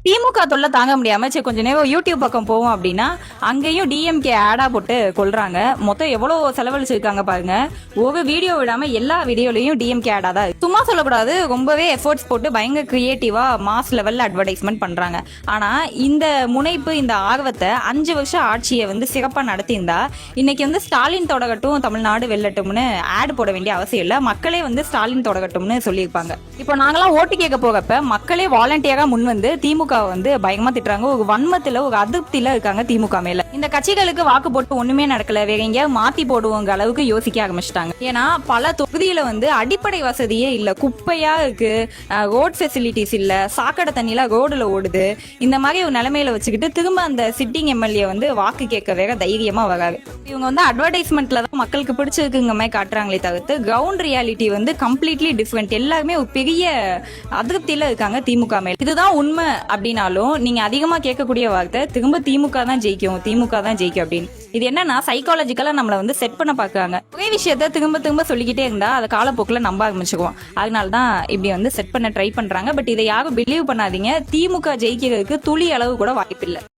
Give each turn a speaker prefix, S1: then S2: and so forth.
S1: திமுக தொல்லை தாங்க முடியாம சரி கொஞ்ச நேரம் யூடியூப் பக்கம் போவோம் அப்படின்னா அங்கேயும் டிஎம்கே ஆடா போட்டு கொள்றாங்க. மொத்தம் எவ்வளவு செலவழிச்சிருக்காங்க பாருங்க. ஒரு வீடியோ விடாம எல்லா வீடியோலயும் டிஎம்கே ஆடா தான். சும்மா சொல்லக்கூடாது, ரொம்பவே எஃபோர்ட்ஸ் போட்டு பயங்கர கிரியேட்டிவா மாஸ் லெவல்ல அட்வர்டைஸ்மெண்ட் பண்றாங்க. ஆனா இந்த முனைப்பு, இந்த ஆர்வத்தை 5 வருஷம் ஆட்சியை சிறப்பா நடத்தியிருந்தா இன்னைக்கு ஸ்டாலின் தொடகட்டும் தமிழ்நாடு வெல்லட்டும்னு ஆட் போட வேண்டிய அவசியம் இல்ல. மக்களே ஸ்டாலின் தொடகட்டும்னு சொல்லியிருப்பாங்க. இப்போ நாங்களாம் ஓட்டு கேட்க போகப்ப மக்களே வாலண்டியரா முன் திமுக பயங்கரமா திட்டுறாங்க. ஒரு வன்மத்துல, ஒரு அதிருப்தியில இருக்காங்க திமுக மேல. இந்த கட்சிகளுக்கு வாக்கு போட்டு ஒண்ணுமே நடக்கல, வேற எங்கேயாவது மாத்தி போடுவோங்க அளவுக்கு யோசிக்க ஆரம்பிச்சிட்டாங்க. ஏன்னா பல தொகுதியில அடிப்படை வசதியே இல்ல, குப்பையா இருக்கு, ரோட் ஃபெசிலிட்டிஸ் இல்ல, சாக்கடை தண்ணியில ரோடுல ஓடுது. இந்த மாதிரி ஒரு நிலைமையில வச்சுக்கிட்டு திரும்ப அந்த சிட்டிங் எம்எல்ஏ வாக்கு கேட்க வேற தைரியமா வராது. இவங்க அட்வர்டைஸ்மெண்ட்ல தான் மக்களுக்கு பிடிச்சிருக்குங்க மாதிரி காட்டுறாங்களே தவிர்த்து கிரவுண்ட் ரியாலிட்டி கம்ப்ளீட்லி டிஃப்ரெண்ட். எல்லாருமே ஒரு பெரிய அதிருப்தியில இருக்காங்க திமுக மேல. இதுதான் உண்மை அப்படின்னாலும் நீங்க அதிகமா கேட்கக்கூடிய வார்த்தை திரும்ப திமுக தான் ஜெயிக்கும், திமுக தான் ஜெயிக்கும் அப்படின்னு. இது என்னன்னா சைக்காலஜிக்கலா நம்மள செட் பண்ண பாக்குறாங்க. ஒரே விஷயத்த திரும்ப திரும்ப சொல்லிக்கிட்டே இருந்தா அதை காலப்போக்கில் நம்ப ஆரம்பிச்சுக்குவோம். அதனாலதான் இப்படி செட் பண்ண ட்ரை பண்றாங்க. பட் இதை யாரும் பிலீவ் பண்ணாதீங்க. திமுக ஜெயிக்கிறதுக்கு துளி அளவு கூட வாய்ப்பில்லை.